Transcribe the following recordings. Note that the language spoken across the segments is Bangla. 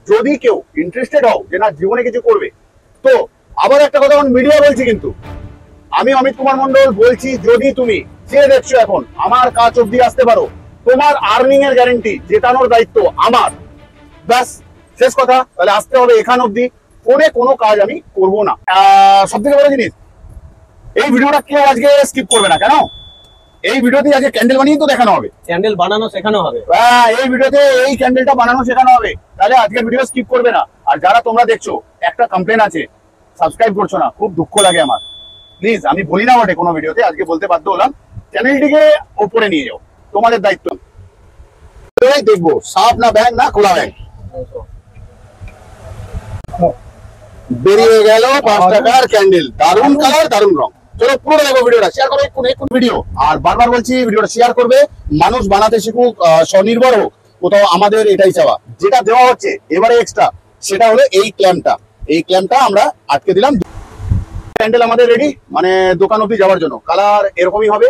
যদি কেউ ইন্টারেস্টেড হও যে না জীবনে কিছু করবে, তো আবার একটা কথা মিডিয়া বলছি, কিন্তু আমি অমিত কুমার মন্ডল বলছি, যদি তুমি যে দেখছো এখন আমার কাজ অব্দি আসতে পারো, তোমার আর্নিং এর গ্যারেন্টি জেতানোর দায়িত্ব আমার। ব্যাস, শেষ কথা। তাহলে আসতে হবে এখান অব্দি, ফোনে কোনো কাজ আমি করবো না। সব থেকে বড় জিনিস, এই ভিডিওটা কেউ আজকে স্কিপ করবে না। কেন? এই ভিডিওতে আজকে ক্যান্ডেল বানিয়ে তো দেখানো হবে, ক্যান্ডেল বানানো শেখানো হবে। এই ভিডিওতে এই ক্যান্ডেলটা বানানো শেখানো হবে। তাহলে আজকের ভিডিও স্কিপ করবে না। আর যারা তোমরা দেখছো, একটা কমপ্লেন আছে, সাবস্ক্রাইব করছো না, খুব দুঃখ লাগে আমার। প্লিজ, আমি বলি না বটে কোনো ভিডিওতে, আজকে বলতে বাধ্য হলাম, চ্যানেলটিকে ওপরে নিয়ে যাও, তোমাদের দায়িত্ব। দেখবো সাপ না ব্যাং না খোলা ব্যাং। বেরিয়ে গেল 5 টাকার ক্যান্ডেল, দারুণ কালার, দারুণ রং। চলো পুরো দেখো ভিডিওটা, শেয়ার করো একটু ভিডিও। আর বারবার বলছি, ভিডিওটা শেয়ার করবে, মানুষ বানাতে শিখুক, স্বনির্ভর হোক। কোথাও আমাদের এটাই চাওয়া। যেটা দেওয়া হচ্ছে এবারে এক্সট্রা, সেটা হলো এই ক্ল্যাম্পটা। এই ক্ল্যাম্পটা আমরা আটকে দিলাম। ক্যান্ডেল আমাদের রেডি, মানে দোকান অব্দি যাওয়ার জন্য। কালার এরকমই হবে।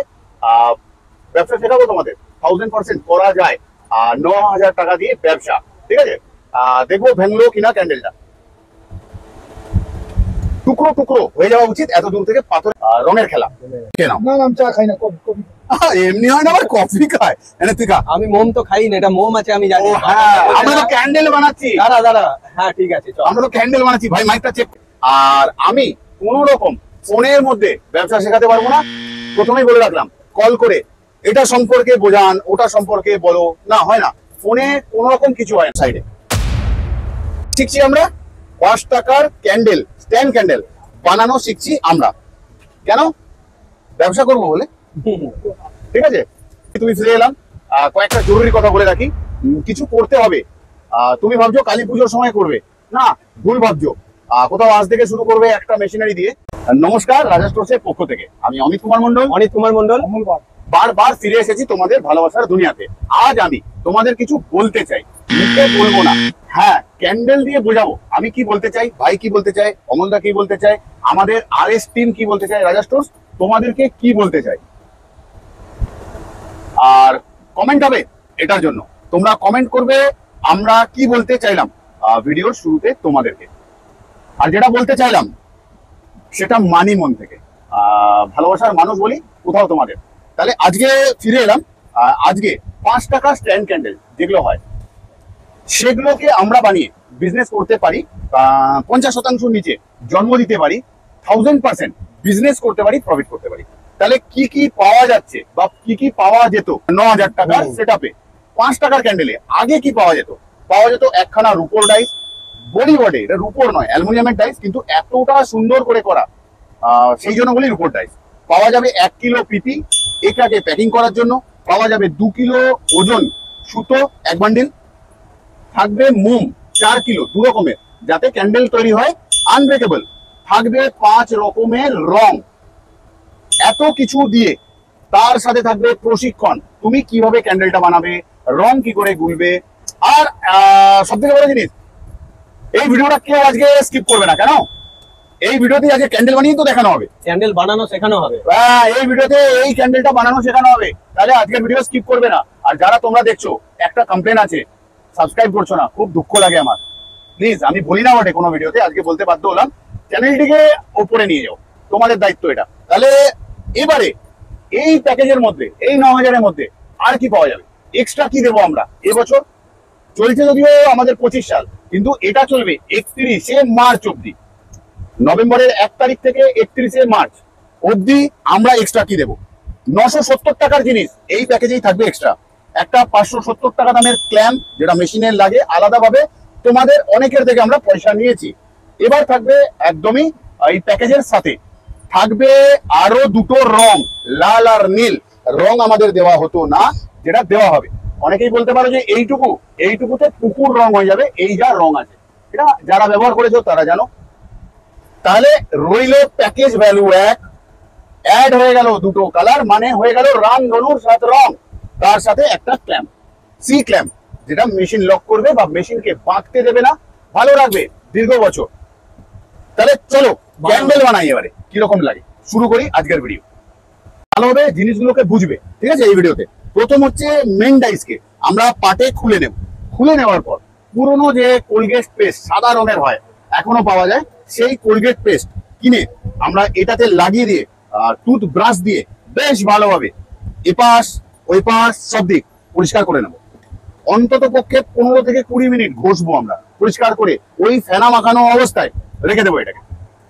ব্যবসা শেখাবো তোমাদের, 1000% করা যায়। 9000 টাকা দিয়ে ব্যবসা, ঠিক আছে? দেখবো ভেঙলো কিনা ক্যান্ডেলটা। টুকরো টুকরো হয়ে যাওয়া উচিত, এত দূর থেকে পাথর রঙের খেলা। চা খাই না, এমনি হয় না, আবার কফি খায়। আমি মোম তো খাই না, এটা মোম আছে আমি জানি। আমরা তো ক্যান্ডেল বানাচ্ছি। দাঁড়া, হ্যাঁ ঠিক আছে, আমরা তো ক্যান্ডেল বানাচ্ছি ভাই, মাইকটা চেক। আর আমি কোন রকম ফোনের মধ্যে ব্যবসা শেখাতে পারবো না, প্রথমেই বলে রাখলাম। কল করে এটা সম্পর্কে বোঝান, ওটা সম্পর্কে বলো, না হয় না। ফোনে কোন রকম কিছু হয় না। সাইডে শিখছি আমরা 5 টাকার ক্যান্ডেল, স্ট্যান্ড ক্যান্ডেল বানানো শিখছি আমরা। কেন? ব্যবসা করবো বলে, ঠিক আছে? তুমি ফিরে এলাম। কয়েকটা জরুরি কথা বলে রাখি, কিছু করতে হবে। তুমি ভাবছো কালী পুজোর সময় করবে, না, ভুল ভাবছো। কোথাও আজ থেকে শুরু করবে একটা মেশিনারি দিয়ে। নমস্কার, রাজা স্টোরসের পক্ষ থেকে আমি অমিত কুমার মন্ডল। বারবার ফিরে এসেছি তোমাদের ভালোবাসার দুনিয়াতে। আজ আমি তোমাদের কিছু বলতে চাই, মুখে বলবো না। হ্যাঁ, ক্যান্ডেল দিয়ে বোঝাবো আমি কি বলতে চাই, ভাই কি বলতে চাই, অমলদা কি বলতে চাই, আমাদের RS টিম কি বলতে চাই, রাজা স্টোরস তোমাদেরকে কি বলতে চাই। আর কমেন্ট হবে এটার জন্য, তোমরা কমেন্ট করবে আমরা কি বলতে চাইলাম ভিডিওর শুরুতে তোমাদেরকে। আর যেটা বলতে চাইলাম সেটা মানি মন থেকে, ভালোবাসার মানুষ বলি কোথাও তোমাদের। তাহলে আজকে ফিরে এলাম। আজকে 5 টাকা স্ট্যান্ড ক্যান্ডেল যেগুলো হয়, সেগুলোকে আমরা বানিয়ে বিজনেস করতে পারি। 50% নিচে জন্ম দিতে পারি, 1000% বিজনেস করতে পারি, প্রফিট করতে পারি। তাহলে কি কি পাওয়া যাচ্ছে বা কি কি পাওয়া যেত 9000 টাকার সেটআপে? 5 টাকার ক্যান্ডেলে আগে কি পাওয়া যেত? পাওয়া যেত একখানা রূপোর ডাইস, বডি বডি, এটা রূপোর নয়, অ্যালুমিনিয়ামের ডাইস, কিন্তু এতটা সুন্দর করে করা, সেই জন্য বলি রূপোর ডাইস। পাওয়া যাবে 1 কিলো পিপি, এটাকে প্যাকিং করার জন্য। পাওয়া যাবে 2 কিলো ওজন সুতো, 1 বান্ডিল। থাকবে মোম 4 কিলো, 2 রকমের, যাতে ক্যান্ডেল তৈরি হয় আনব্রেকেবল। থাকবে 5 রকমের রং। এত কিছু দিয়ে তার সাথে থাকবে প্রশিক্ষণ, তুমি কিভাবে ক্যান্ডেলটা বানাবে, রং কি করে গুলবে। আর সব থেকে বড় জিনিস, এই ভিডিওটা কেউ আজকে স্কিপ করবে না। কেন? এই ভিডিওতে আজকে ক্যান্ডেল বানিয়ে তো দেখানো হবে, ক্যান্ডেল বানানো শেখানো হবে। এই ভিডিওতে এই ক্যান্ডেলটা বানানো শেখানো হবে। তাহলে আজকের ভিডিও স্কিপ করবে না। আর যারা তোমরা দেখছো, একটা কমপ্লেন আছে, সাবস্ক্রাইব করছো না, খুব দুঃখ লাগে আমার। প্লিজ, আমি বলি না বটে কোনো ভিডিওতে, আজকে বলতে বাধ্য হলাম, চ্যানেলটিকে ওপরে নিয়ে যাও, তোমাদের দায়িত্ব এটা। তাহলে এবারে এই প্যাকেজের মধ্যে, এই 9000-এর মধ্যে আর কি পাওয়া যাবে, এক্সট্রা কি দেবো আমরা এবছর? চলছে যদিও আমাদের 25 সাল, কিন্তু এটা চলবে 31শে মার্চ অব্দি। নভেম্বরের 1 তারিখ থেকে 31শে মার্চ অব্দি আমরা এক্সট্রা কি দেবো? 970 টাকার জিনিস এই প্যাকেজেই থাকবে এক্সট্রা। একটা 570 টাকা দামের ক্ল্যাম্প, যেটা মেশিনের লাগে আলাদাভাবে, তোমাদের অনেকের থেকে আমরা পয়সা নিয়েছি। এবার থাকবে একদমই এই প্যাকেজের সাথে থাকবে আরো 2টো রং, লাল আর নীল রং আমাদের দেওয়া হতো না, যেটা দেওয়া হবে। অনেকেই বলতে পারো যে এইটুকুতে পুকুর রং হয়ে যাবে, এই যা রং আছে, এটা যারা ব্যবহার করেছো তারা জানো। তাহলে রইল প্যাকেজ ভ্যালু 1, অ্যাড হয়ে গেল 2টো কালার, মানে হয়ে গেল রামধনুর 7 রং। তার সাথে একটা ক্ল্যাম্প, সি ক্ল্যাম্প, যেটা মেশিন লক করবে বা মেশিনকে বাঁকতে দেবে না, ভালো রাখবে দীর্ঘ বছর। তাহলে চলো ক্যান্ডেল বানাই এবারে, কিরকম লাগে শুরু করি আজকের ভিডিও। ভালোভাবে জিনিসগুলোকে বুঝবে, ঠিক আছে? এই ভিডিওতে প্রথম হচ্ছে মেন ডাইসকে আমরা পাটে খুলে নেব। খুলে নেওয়ার পর পুরনো যে কোলগেট পেস্ট সাদা রঙের হয় এখনো পাওয়া যায়, সেই কোলগেট পেস্ট কিনে আমরা এটাতে লাগিয়ে দিয়ে টুথ ব্রাশ দিয়ে বেশ ভালোভাবে এপাশ ওই পাশ সব দিক পরিষ্কার করে নেব। অন্তত পক্ষে 15 থেকে 20 মিনিট ঘষবো আমরা পরিষ্কার করে, ওই ফেনা মাখানো অবস্থায় রেখে দেবো এটাকে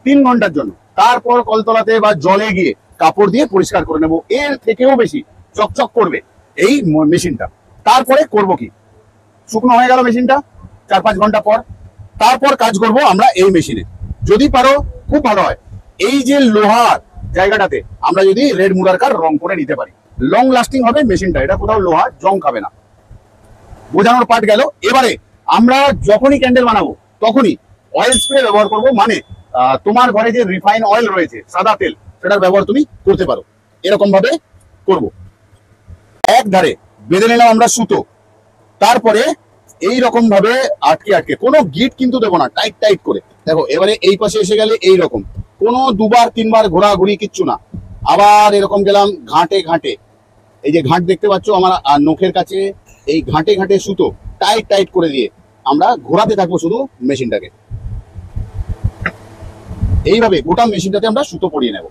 3 ঘন্টার জন্য। তারপর কলতলাতে বা জলে গিয়ে কাপড় দিয়ে পরিষ্কার করে নেব। এর থেকেও বেশি চকচক করবে এই মেশিনটা। তারপরে করব কি, শুকনো হয়ে গেল মেশিনটা 4-5 ঘন্টা পর, তারপর কাজ করব আমরা এই মেশিনে। যদি পারো খুব ভালো হয়, এই যে লোহার জায়গাটাতে আমরা যদি রেড মুরারকার রং করে নিতে পারি, লং লাস্টিং হবে মেশিনটা, এটা কোথাও লোহা জং খাবে না। বোঝানোর পার্ট গেল। এবারে আমরা যখনই ক্যান্ডেল বানাবো তখনই অয়েল স্প্রে ব্যবহার করব, মানে তোমার ঘরে যে রিফাইন অয়েল রয়েছে সাদা তেল, সেটার ব্যবহার তুমি করতে পারো। এরকম ভাবে করব। এক ধারে বেঁধে নিলাম আমরা সুতো, তারপরে এই রকম ভাবে আটকে আটকে, কোনো গিট কিন্তু দেবো না, টাইট টাইট করে। দেখো এবারে এই পাশে এসে গেলে এই রকম, কোনো 2-3 বার ঘোরাঘুরি কিচ্ছু না। আবার এরকম গেলাম ঘাটে ঘাটে, এই যে ঘাট দেখতে পাচ্ছ আমার নখের কাছে, এই ঘাটে ঘাটে সুতো টাইট টাইট করে দিয়ে আমরা ঘোরাতে থাকবো শুধু মেশিনটাকে। এইভাবে গোটা মেশিনটাতে আমরা সুতো পরিয়ে নেব।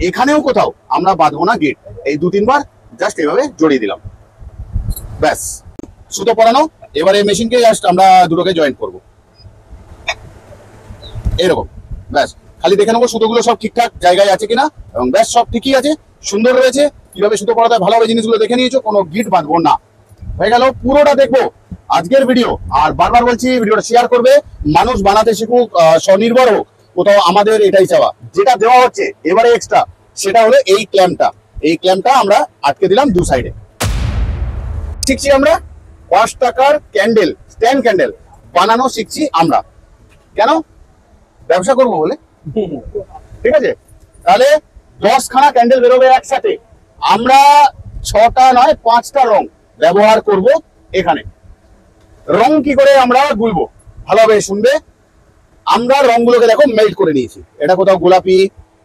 এখানেও কোথাও আমরা বাঁধবো না গিট, এই 2-3 বার জাস্ট এভাবে জড়িয়ে দিলাম, ব্যাস সুতো পরানো। এবারে মেশিনকে জাস্ট আমরা দুটোকে জয়েন্ট করব এরকম, ব্যাস। খালি দেখে নেবো সুতোগুলো সব ঠিকঠাক জায়গায় আছে কিনা, এবং ব্যাস সব ঠিকই আছে, সুন্দর রয়েছে। কিভাবে সুতো পরাতে হয় ভালোভাবে জিনিসগুলো দেখে নিয়েছো, কোনো গিট বাঁধবো না। হয়ে গেল, পুরোটা দেখবো আজকের ভিডিও। আর বারবার বলছি, ভিডিওটা শেয়ার করবে, মানুষ বানাতে শিখুক, স্বনির্ভর হোক। কোথাও আমাদের এটাই চাওয়া। যেটা দেওয়া হচ্ছে এবারে এক্সট্রা, সেটা হলো এই ক্ল্যাম্পটা। এই ক্ল্যাম্পটা আমরা আটকে দিলাম 2 সাইডে। শিখছি আমরা 5 টাকার ক্যান্ডেল, স্ট্যান্ড ক্যান্ডেল বানানো শিখছি আমরা। কেন? ব্যবসা করবো বলে। ঠিক আছে, তাহলে 10খানা ক্যান্ডেল বেরোবে একসাথে। আমরা 6টা নয় 5টা রং ব্যবহার করব এখানে। রং কি করে আমরা গুলবো ভালোভাবে শুনবে। আমরা রংগুলোকে দেখো মেল্ট করে নিয়েছি। এটা কোথাও গোলাপি,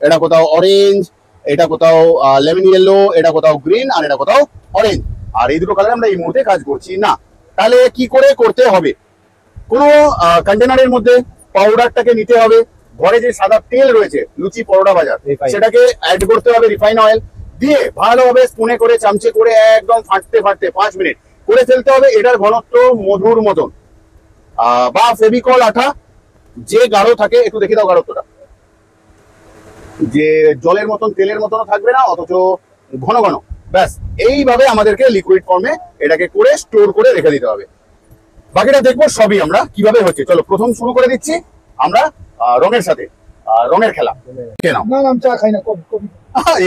এটা কোথাও অরেঞ্জ, এটা কোথাও লেমন ইয়েলো, এটা কোথাও গ্রিন, আর এটা কোথাও অরেঞ্জ। আর এই দুটো কালার আমরা এই মুহূর্তে কাজ করছি না। তাহলে কি করে করতে হবে, কোনো কন্টেনারের মধ্যে পাউডারটাকে নিতে হবে। ঘরে যে সাদা তেল রয়েছে লুচি পরোটা বাজার, সেটাকে অ্যাড করতে হবে রিফাইন অয়েল দিয়ে, ভালোভাবে স্পুনে করে চামচে করে একদম ফাটতে ফাটতে 5 মিনিট করে ফেলতে হবে। এটার ঘনত্ব মধুর মতন, বা ফেভিকল আঠা যে গাঢ় থাকে, একটু দেখে দাও গাঢ়ত্বটা, যে জলের মতন তেলের মতন থাকবে না, অথচ ঘন ঘন। ব্যাস এইভাবে আমাদেরকে লিকুইড ফর্মে এটাকে করে স্টোর করে রেখে দিতে হবে। বাকিটা দেখবো সবই আমরা কিভাবে হচ্ছে। চলো প্রথম শুরু করে দিচ্ছি আমরা রঙের সাথে, রঙের খেলা। না না, আমি চা খাই না, কফি।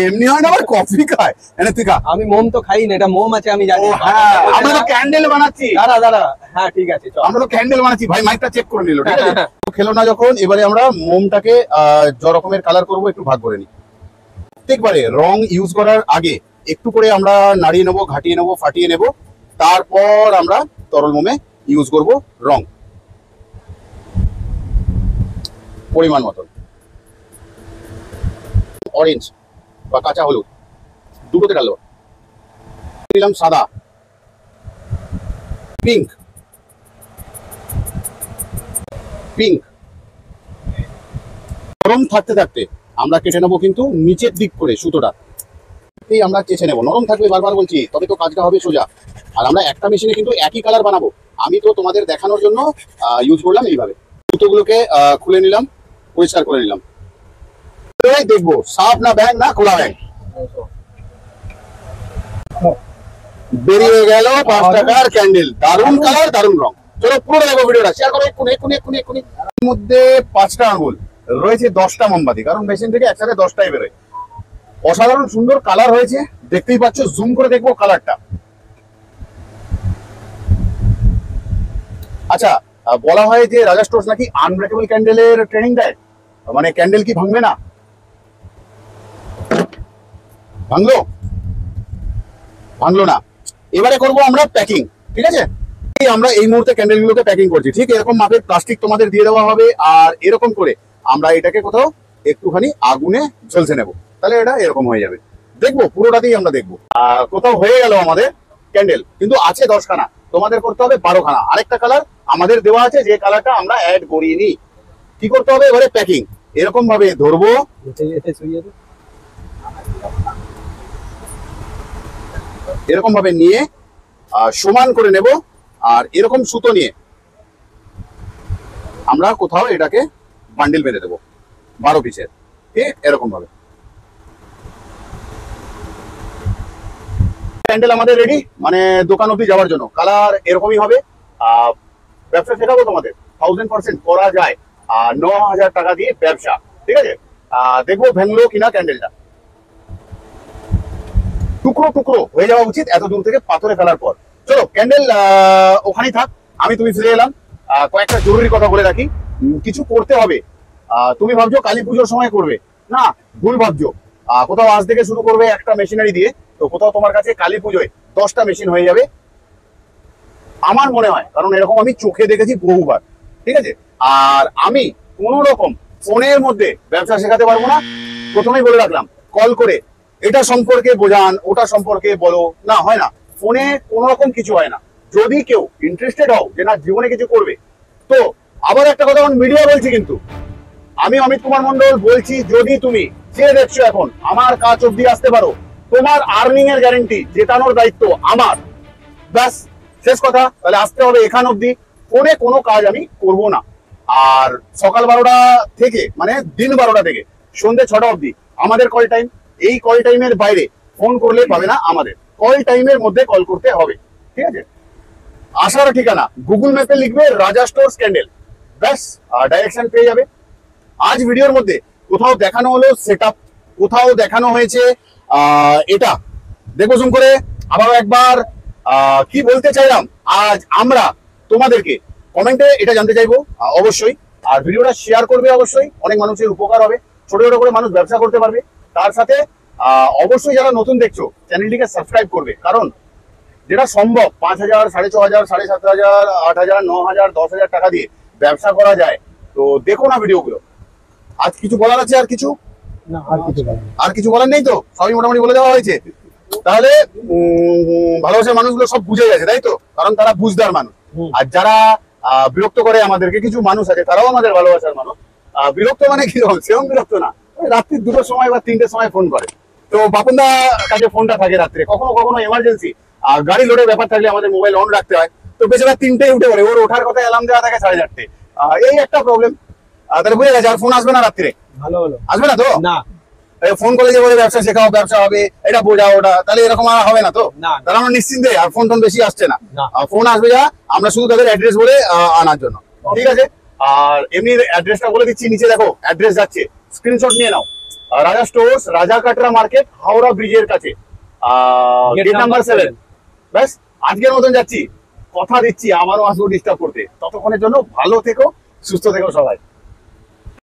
এমনি হয় না, আবার কফি খায়। এনে তুই খা। আমি মোম তো খাই না, এটা মোম আছে আমি জানি। ও হ্যাঁ, আমরা তো ক্যান্ডেল বানাচ্ছি। দাঁড়া দাঁড়া, হ্যাঁ ঠিক আছে চল। আমরা তো ক্যান্ডেল বানাচ্ছি, ভাই মাইকটা চেক করে নিল, ঠিক আছে। খেলো না যখন, এবারে আমরা মোমটাকে যে রকমের কালার করবো একটু ভাগ করে নিই। প্রত্যেকবারে রং ইউজ করার আগে একটু করে আমরা নাড়িয়ে নেবো, ঘাটিয়ে নেবো, ফাটিয়ে নেবো, তারপর আমরা তরল মোমে ইউজ করব রং পরিমাণ মতন। অরেঞ্জ বা কাঁচা হলুদ দুটোতে ঢালবো। দিলাম সাদা, পিঙ্ক, পিঙ্ক। গরম থাকতে থাকতে আমরা কেটে নেবো কিন্তু নিচের দিক করে সুতোটা, এই আমরা চেঁচে নেবো। নরম থাকবে, বারবার বলছি, তবে তো কাজটা হবে সোজা। আর আমরা একটা মেশিনে কিন্তু একই কালার বানাবো। আমি তো তোমাদের দেখানোর জন্য ইউজ করলাম এইভাবে। সুতোগুলোকে খুলে নিলাম, পরিষ্কার করে নিলাম। দেখবো সাপ না ব্যাং না খোলা ব্যাং। বেরিয়ে গেল 5 টাকার ক্যান্ডেল, দারুণ কালার, দারুণ রং। চলো পুরো দেখো ভিডিওটা, শেয়ার করো এক্ষুনি এক্ষুনি এক্ষুনি এক্ষুনি। এর মধ্যে 5টা আঙুল রয়েছে, 10টা মোমবাতি, কারণ মেশিন থেকে একসাথে 10টাই বেরোয়। অসাধারণ সুন্দর কালার হয়েছে, দেখতেই পাচ্ছ। জুম করে দেখবো কালারটা। আচ্ছা, বলা হয় যে রাজা স্টোর্স নাকি আনব্রেকেবল ক্যান্ডেলের ট্রেনিং দেয়, মানে ক্যান্ডেল কি ভাঙবে না? ভাঙলো? ভাঙলো না। এবারে করব আমরা প্যাকিং, ঠিক আছে। আমরা এই মুহূর্তে ক্যান্ডেলগুলোকে প্যাকিং করছি। ঠিক এরকম মাপের প্লাস্টিক তোমাদের দিয়ে দেওয়া হবে, আর এরকম করে আমরা এটাকে কোথাও একটুখানি আগুনে ঝলসে নেব, তাহলে এটা এরকম হয়ে যাবে। দেখবো পুরোটাতেই আমরা দেখবো। কোথাও হয়ে গেল আমাদের ক্যান্ডেল, কিন্তু আছে 10খানা। তোমাদের করতে হবে 12খানা। আরেকটা কালার আমাদের দেওয়া আছে, যে কালারটা আমরা অ্যাড করিনি। কি করতে হবে এবারে? প্যাকিং এরকম ভাবে ধরবো, এতে শুয়ে দে। এরকম ভাবে নিয়ে সমান করে নেব, আর এরকম সুতো নিয়ে আমরা কোথাও এটাকে বান্ডিল বেঁধে দেবো 12 পিসের, ঠিক এরকম ভাবে। প্যান্ডেল আমাদের রেডি, মানে দোকান অব্দি যাওয়ার জন্য। কালার এরকমই হবে। ব্যবসা শেখাবো তোমাদের, 1000% করা যায়। 9000 টাকা দিয়ে ব্যবসা, ঠিক আছে। দেখবো ভেঙলো কিনা ক্যান্ডেলটা। টুকরো টুকরো হয়ে যাওয়া উচিত এত দূর থেকে পাথরে ফেলার পর। চলো ক্যান্ডেল ওখানেই থাক, আমি তুমি ফিরে এলাম। কয়েকটা জরুরি কথা বলে রাখি, কিছু করতে হবে। তুমি ভাবছো কালী পুজোর সময় করবে, না ভুল ভাবছো। কোথাও আজ থেকে শুরু করবে একটা মেশিনারি দিয়ে, তো কোথাও তোমার কাছে কালী পুজোয় 10টা মেশিন হয়ে যাবে আমার মনে হয়, কারণ এরকম আমি চোখে দেখেছি বহুবার, ঠিক আছে। আর আমি কোন রকম ফোনের মধ্যে ব্যবসা শেখাতে পারবো না, প্রথমেই বলে রাখলাম। কল করে এটা সম্পর্কে বোঝান, ওটা সম্পর্কে বলো, না হয় না। ফোনে কোন রকম কিছু হয় না। যদি কেউ ইন্টারেস্টেড হও যে না জীবনে কিছু করবে, তো আবার একটা কথা মিডিয়া বলছি, কিন্তু আমি অমিত কুমার মন্ডল বলছি, যদি তুমি যে দেখছো এখন আমার কাজ অব্দি আসতে পারো, তোমার আর্নিং এর গ্যারেন্টি, জেতানোর দায়িত্ব আমার। ব্যাস শেষ কথা। তাহলে আসতে হবে এখান অব্দি, ফোনে কোনো কাজ আমি করব না। আর সকাল 12টা থেকে, মানে দিন 12টা থেকে সন্ধ্যে 6টা অব্দি আমাদের কল টাইম। এই কল টাইমের বাইরে ফোন করলে পাবে না, আমাদের কল টাইমের মধ্যে কল করতে হবে, ঠিক আছে। আসার ঠিকানা গুগল ম্যাপে লিখবে রাজা স্টোরস ক্যান্ডেল, ব্যাস ডাইরেকশন পেয়ে যাবে। আজ ভিডিওর মধ্যে কোথাও দেখানো হলো সেটআপ, কোথাও দেখানো হয়েছে এটা। দেখো জুম করে আবার একবার কি বলতে চাইলাম। আজ আমরা তোমাদেরকে কমেন্টে এটা জানতে চাইবো অবশ্যই, আর ভিডিওটা শেয়ার করবে অবশ্যই, অনেক মানুষের উপকার হবে। ছোট ছোট করে মানুষ ব্যবসা করতে পারবে। তার সাথে অবশ্যই যারা নতুন দেখছো চ্যানেলটিকে সাবস্ক্রাইব করবে, কারণ যেটা সম্ভব 5000, 6500, 7500, 8000, 9000, 10000 টাকা দিয়ে ব্যবসা করা যায়। তো দেখো না ভিডিওগুলো। আজ কিছু বলার আছে? আর কিছু না আর কিছু বলার নেই। আর কিছু বলার নেই তো, সবই মোটামুটি বলে দেওয়া হয়েছে। তাহলে ভালোবাসার মানুষগুলো সব বুঝে গেছে, তাই তো? কারণ তারা বুঝদার মানুষ। আর যারা বিরক্ত করে আমাদেরকে, কিছু মানুষ আছে তারাও আমাদের ভালোবাসার মানুষ। বিরক্ত মানে কিরকম? সেরকম বিরক্ত না, ওই রাত্রি 2টোর সময় বা 3টের সময় ফোন করে। তো বাপনদা কাছে ফোনটা থাকে রাত্রে, কখনো কখনো এমার্জেন্সি গাড়ি লোডের ব্যাপার থাকলে আমাদের মোবাইল অন রাখতে হয়। তো বেচারা 3টেই উঠে পড়ে, ওর ওঠার কথা অ্যালার্ম দেওয়া থাকে 4:30। এই একটা প্রবলেম। তাহলে বুঝে গেছে, আর ফোন আসবে না রাত্রে? ভালো হলো। আসবে না তো? না ফোন করে যে বলে ব্যবসা শেখাও, ব্যবসা হবে, এটা বোঝাও, ওটা, তাহলে এরকম আর হবে না তো? না। তাহলে আমরা নিশ্চিন্তে, আর ফোন টোন বেশি আসছে না। না। ফোন আসবে যা, আমরা শুধু তাদের অ্যাড্রেস বলে আনার জন্য, ঠিক আছে। আর এমনি অ্যাড্রেসটা বলে দিচ্ছি, নিচে দেখো অ্যাড্রেস যাচ্ছে, স্ক্রিনশট নিয়ে নাও। রাজা স্টোর্স, রাজা কাটরা মার্কেট, হাওড়া ব্রিজের কাছে, গেট নাম্বার 7। ব্যাস আজকের মতন যাচ্ছি, কথা দিচ্ছি আবারও আসবো ডিস্টার্ব করতে। ততক্ষণের জন্য ভালো থেকো, সুস্থ থেকো সবাই।